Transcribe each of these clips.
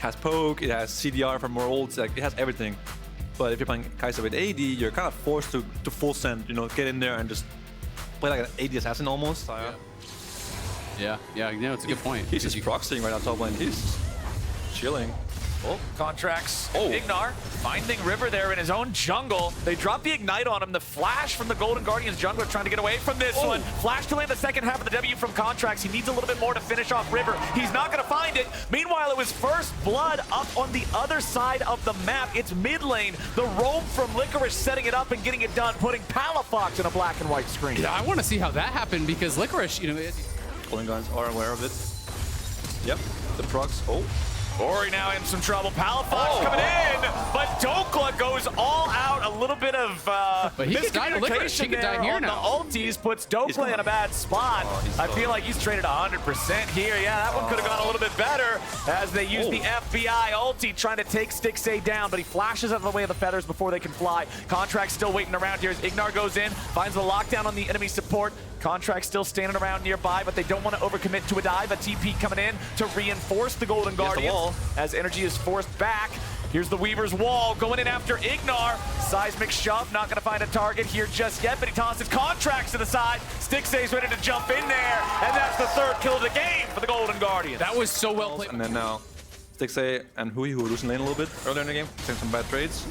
has poke, it has CDR for more ults, like it has everything. But if you're playing Kai'Sa with AD, you're kind of forced to full send, you know, get in there and just play like an AD assassin almost. Yeah, it's a good point. He's just proxying right now top lane. He's chilling. Oh, Contracts. Ignar finding River there in his own jungle. They drop the Ignite on him. The flash from the Golden Guardians jungler trying to get away from this one. Flash delay in the second half of the W from Contracts. He needs a little bit more to finish off River. He's not going to find it. Meanwhile, it was first blood up on the other side of the map. It's mid lane. The roam from Licorice setting it up and getting it done, putting Palafox in a black and white screen. Yeah, I want to see how that happened because Licorice, you know, Golden Guns are aware of it. Yep, the procs. Gory now in some trouble. Palafox coming in, but Dokla goes all out. A little bit of miscommunication there on the ultis puts Dokla in a bad spot. I feel like he's traded 100% here. Yeah, that one could have gone a little bit better as they use the FBI ulti trying to take Stixxay down, but he flashes out of the way of the feathers before they can fly. Contract still waiting around here as Ignar goes in, finds the lockdown on the enemy support. Contract still standing around nearby, but they don't want to overcommit to a dive. A TP coming in to reinforce the Golden Guardians as NRG is forced back. Here's the Weaver's wall going in after Ignar. Seismic shove, not going to find a target here just yet, but he tosses Contracts to the side. Stixxay's ready to jump in there, and that's the third kill of the game for the Golden Guardians. That was so well played. And then now, Stixxay and Hui, who were losing lane a little bit earlier in the game, taking some bad trades.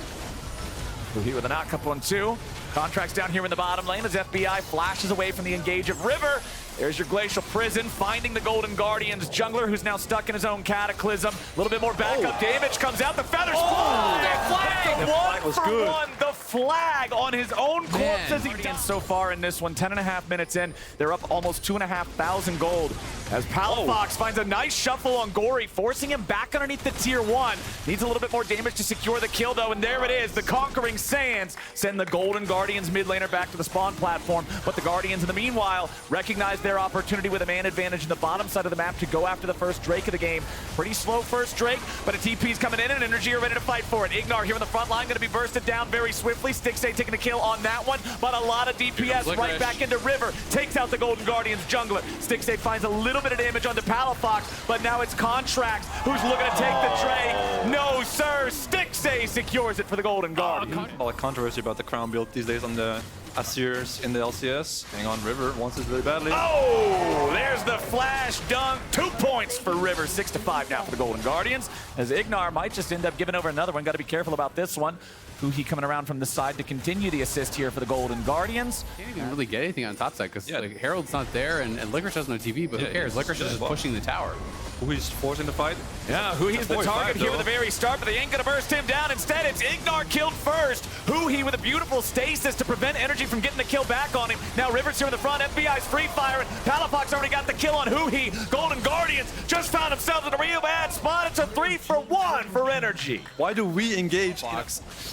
Hui with a knock, couple on two. Contracts down here in the bottom lane as FBI flashes away from the engage of River. There's your Glacial Prison, finding the Golden Guardians jungler, who's now stuck in his own Cataclysm. A little bit more backup damage comes out. The feathers fly! The flag was good. The flag on his own corpse as he does so far in this one. 10.5 minutes in, they're up almost 2,500 gold. As Palafox finds a nice shuffle on Gory, forcing him back underneath the tier 1. Needs a little bit more damage to secure the kill though, and there it is. The Conquering Sands send the Golden Guardians mid laner back to the spawn platform, but the Guardians in the meanwhile recognize their opportunity with a man advantage in the bottom side of the map to go after the first Drake of the game. Pretty slow first Drake, but a TP's coming in and NRG are ready to fight for it. Ignar here in the front line, going to be bursted down very swiftly. Stixxay taking a kill on that one, but a lot of DPS right back into River. Takes out the Golden Guardians jungler. Stixxay finds a little bit of damage onto Palafox, but now it's Contracts who's looking to take the Drake. No, sir. Stixxay secures it for the Golden Guardians. All the controversy about the crown build these days on the Asyrs in the LCS. Hang on, River wants this really badly. Oh, there's the flash dunk. 2 points for River. 6-5 now for the Golden Guardians. As Ignar might just end up giving over another one. Got to be careful about this one. Hui coming around from the side to continue the assist here for the Golden Guardians. Can't even really get anything on top side because like, Herald's not there and Licorice has no TV, but who cares? Licorice is just pushing the tower. Hui's forcing the fight. Yeah, Hui's the target here at the very start, but they ain't gonna burst him down. Instead, it's Ignar killed first. Hui with a beautiful stasis to prevent NRG from getting the kill back on him. Now River's here in the front, FBI's free firing. Palafox already got the kill on Hui. Golden Guardians just found themselves in a real bad spot. It's a 3-for-1 for NRG. Why do we engage?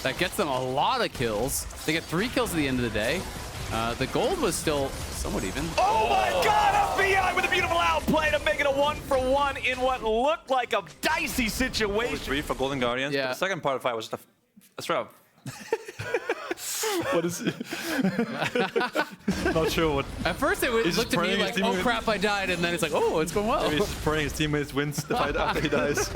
That gets them a lot of kills. They get 3 kills at the end of the day. The gold was still somewhat even. Oh my God, FBI with a beautiful outplay to make it a 1-for-1 in what looked like a dicey situation. 3 for Golden Guardians. Yeah. But the second part of the fight was just a straight up. What is it? Not sure what. At first it looked at me like, oh crap, I died, and then it's like, oh, it's going well. Maybe he's just praying his teammates wins the fight after he dies.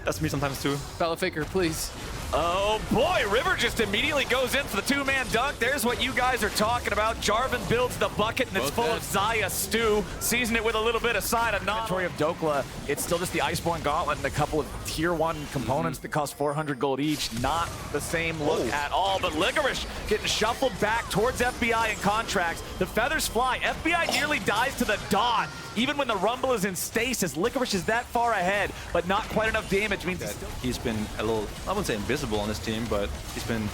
That's me sometimes too. Battle Faker, please. Oh boy, River just immediately goes in for the 2-man dunk. There's what you guys are talking about. Jarvan builds the bucket and it's full of Xayah stew. Season it with a little bit of side of inventory of Dokla. It's still just the Iceborne Gauntlet and a couple of tier 1 components that cost 400 gold each. Not the same look at all, but Licorice getting shuffled back towards FBI and Contracts. The feathers fly. FBI nearly dies to the dot. Even when the Rumble is in stasis, Licorice is that far ahead, but not quite enough damage. Means he's been a little, I wouldn't say invisible on this team, but he's been...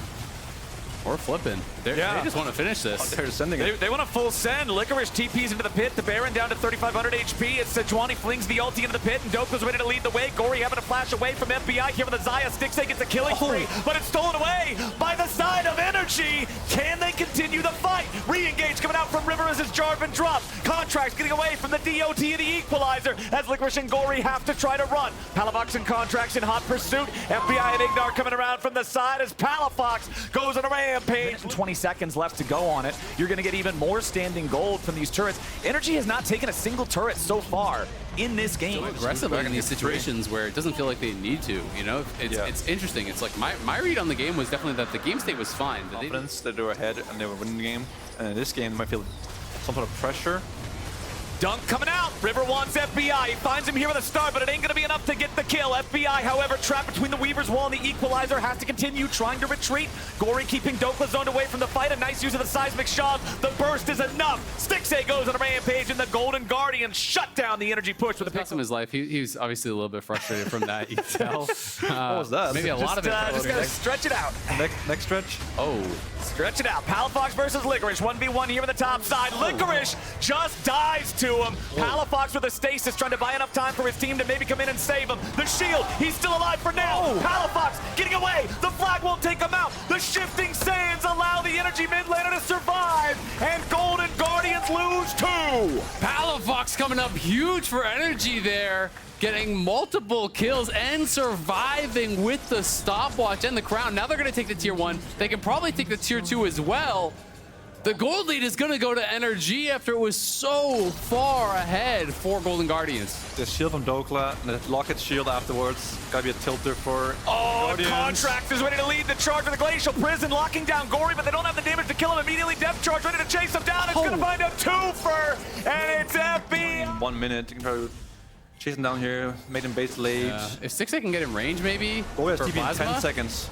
Or flipping. They just want to finish this. They're sending it. They want a full send. Licorice TPs into the pit. The Baron down to 3,500 HP. It's Sejuani flings the ulti into the pit, and Doko's ready to lead the way. Gory having to flash away from FBI here with the Xayah. Stixxay gets a killing spree, but it's stolen away by the side of NRG. Can they continue the fight? Re-engage coming out from River as his Jarvan drops. Contracts getting away from the DOT of the Equalizer as Licorice and Gory have to try to run. Palafox and Contracts in hot pursuit. FBI and Ignar coming around from the side as Palafox goes on a rampage. rampage. 20 seconds left to go on it. You're going to get even more standing gold from these turrets. NRG has not taken a single turret so far in this game. So aggressively in these situations where it doesn't feel like they need to, you know? It's interesting. It's like my read on the game was definitely that the game state was fine. But Confidence that they were ahead and they were winning the game. And in this game, they might feel some sort of pressure. Dunk coming out. River wants FBI. He finds him here with a star, but it ain't going to be enough to get the kill. FBI, however, trapped between the Weaver's wall and the Equalizer, has to continue trying to retreat. Gory keeping Dokla zoned away from the fight. A nice use of the seismic shove. The burst is enough. Stixay goes on a rampage, and the Golden Guardians shut down the energy push with a pick. in his life. He was obviously a little bit frustrated from that. You can tell. What was that? Maybe a lot of it. Just gotta stretch it out. Next stretch. Oh. Stretch it out. Palafox versus Licorice. 1v1 here on the top side. Licorice just dies to him. Palafox with a stasis, trying to buy enough time for his team to maybe come in and save him. The shield, he's still alive for now. Palafox getting away. The flag won't take him out. The shifting sands allow the energy mid laner to survive. And Golden Guardians lose 2. Palafox coming up huge for energy there. Getting multiple kills and surviving with the stopwatch and the crown. Now they're going to take the tier 1. They can probably take the tier 2 as well. The gold lead is going to go to NRG after it was so far ahead for Golden Guardians. The shield from Dokla and the Locket shield afterwards. Gotta be a tilter for Guardians. Contracts is ready to lead the charge with the Glacial Prison, locking down Gory, but they don't have the damage to kill him immediately. Depth charge ready to chase him down. It's going to find a twofer, and it's FB. 1 minute. You can try to chase him down here, make him base late. If Stixay can get in range, maybe. Gory has for TP in Plasma? 10 seconds.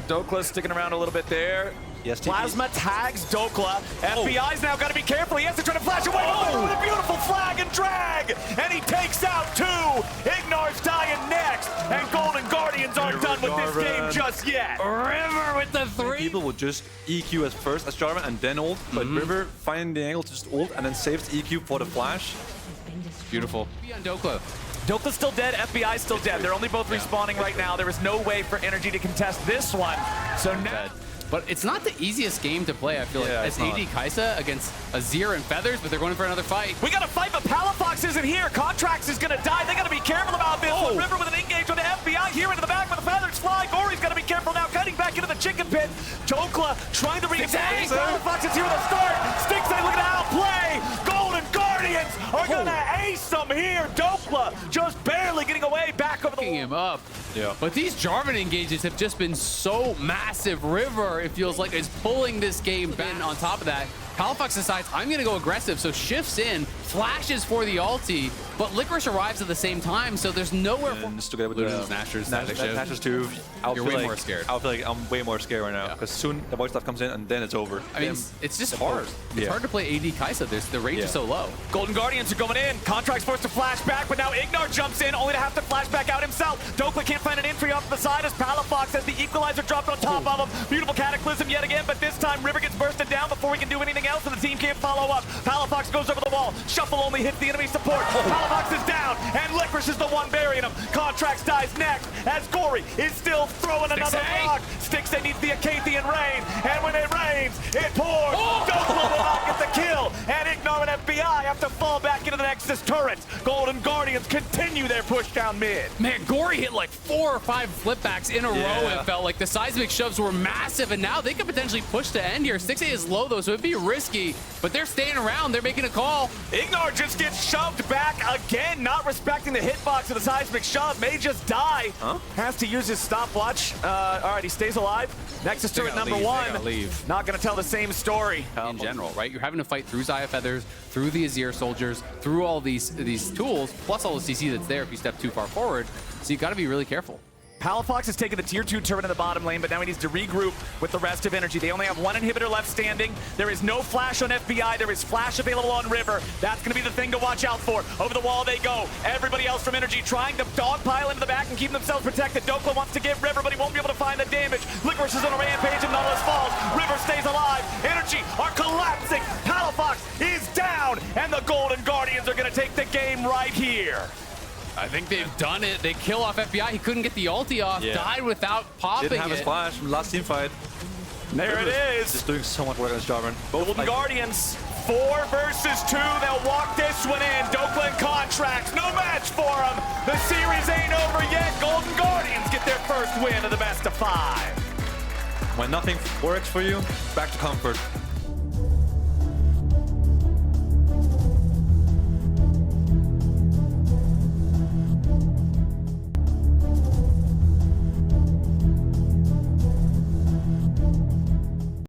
Dokla sticking around a little bit there. Yes, Plasma tags Dokla. FBI's now got to be careful. He has to try to flash away. Oh, with a beautiful flag and drag. And he takes out 2. Ignar's dying next. And Golden Guardians aren't done with this game just yet. River with the 3. People will just EQ as first as Jarvan and then ult. But River finding the angle to just ult and then saves EQ for the flash. Beautiful. Be on Dokla. Dokla's still dead, FBI's still dead. They're only both respawning right now. There is no way for Energy to contest this one. So now... But it's not the easiest game to play, I feel like. As AD Kaisa against Azir and Feathers, but they're going for another fight. We got a fight, but Palafox isn't here. Contracts is going to die. They got to be careful about this. River with an engage on the FBI here into the back with the Feathers fly. Gory's got to be careful now, cutting back into the chicken pit. Dokla trying to re-engage. Palafox is here with a start. Stixay looking to outplay. Golden Guardians are going to ace them here. Dokla just barely getting away back over the wall. Him up. Yeah. But these Jarvan engages have just been so massive. River, it feels like, is pulling this game back. On top of that, Palafox decides, I'm going to go aggressive, so shifts in, flashes for the ulti, but Licorice arrives at the same time, so there's nowhere for... Just together with Luden's Nashor's Nashor's too. You're way more scared. I feel like I'm way more scared right now, because soon the voice stuff comes in and then it's over. I mean, it's just hard. It's hard to play AD Kaisa. The range is so low. Golden Guardians are going in. Contract's forced to flash back, but now Ignar jumps in, only to have to flash back out himself. Dokla can't find an entry off the side as Palafox has the Equalizer dropped on top of him. Beautiful Cataclysm yet again, but this time River gets bursted down before he can do anything else, and the team can't follow up. Palafox goes over the wall. Shuffle only hits the enemy support. Palafox is down, and Licorice is the one burying him. Contracts dies next as Gory is still throwing another rock. Stixay needs the Acathian rain, and when it rains, it pours. Dokla will not get the kill, and Ignar and FBI have to fall back into the Nexus turrets. Golden Guardians continue their push down mid. Man, Gory hit like 4 or 5 flipbacks in a row. It felt like the seismic shoves were massive, and now they could potentially push to end here. Stixay is low though, so it'd be risky, but they're staying around. They're making a call. Ignar just gets shoved back again, not respecting the hitbox of the seismic shove. May just die. Has to use his stopwatch. All right, he stays alive. Nexus turret number 1. Not going to tell the same story. In general, right? You're having to fight through Xayah Feathers, through the Azir soldiers, through all these tools, plus all the CC that's there if you step too far forward. So you got to be really careful. Palafox has taken the tier 2 turret in the bottom lane, but now he needs to regroup with the rest of Energy. They only have 1 inhibitor left standing. There is no flash on FBI. There is flash available on River. That's going to be the thing to watch out for. Over the wall they go. Everybody else from Energy trying to dogpile into the back and keep themselves protected. Dokla wants to get River, but he won't be able to find the damage. Licorice is on a rampage and Nautilus falls. River stays alive. Energy are collapsing. Palafox is down, and the Golden Guardians are going to take the game right here. I think they've done it. They kill off FBI. He couldn't get the ulti off. Died without popping Didn't have his flash from the last team fight. There it is. Just doing so much work against Jarvan. Golden Guardians, 4 versus 2. They'll walk this one in. Dokla and Contracts, no match for them. The series ain't over yet. Golden Guardians get their first win of the best of 5. When nothing works for you, back to comfort.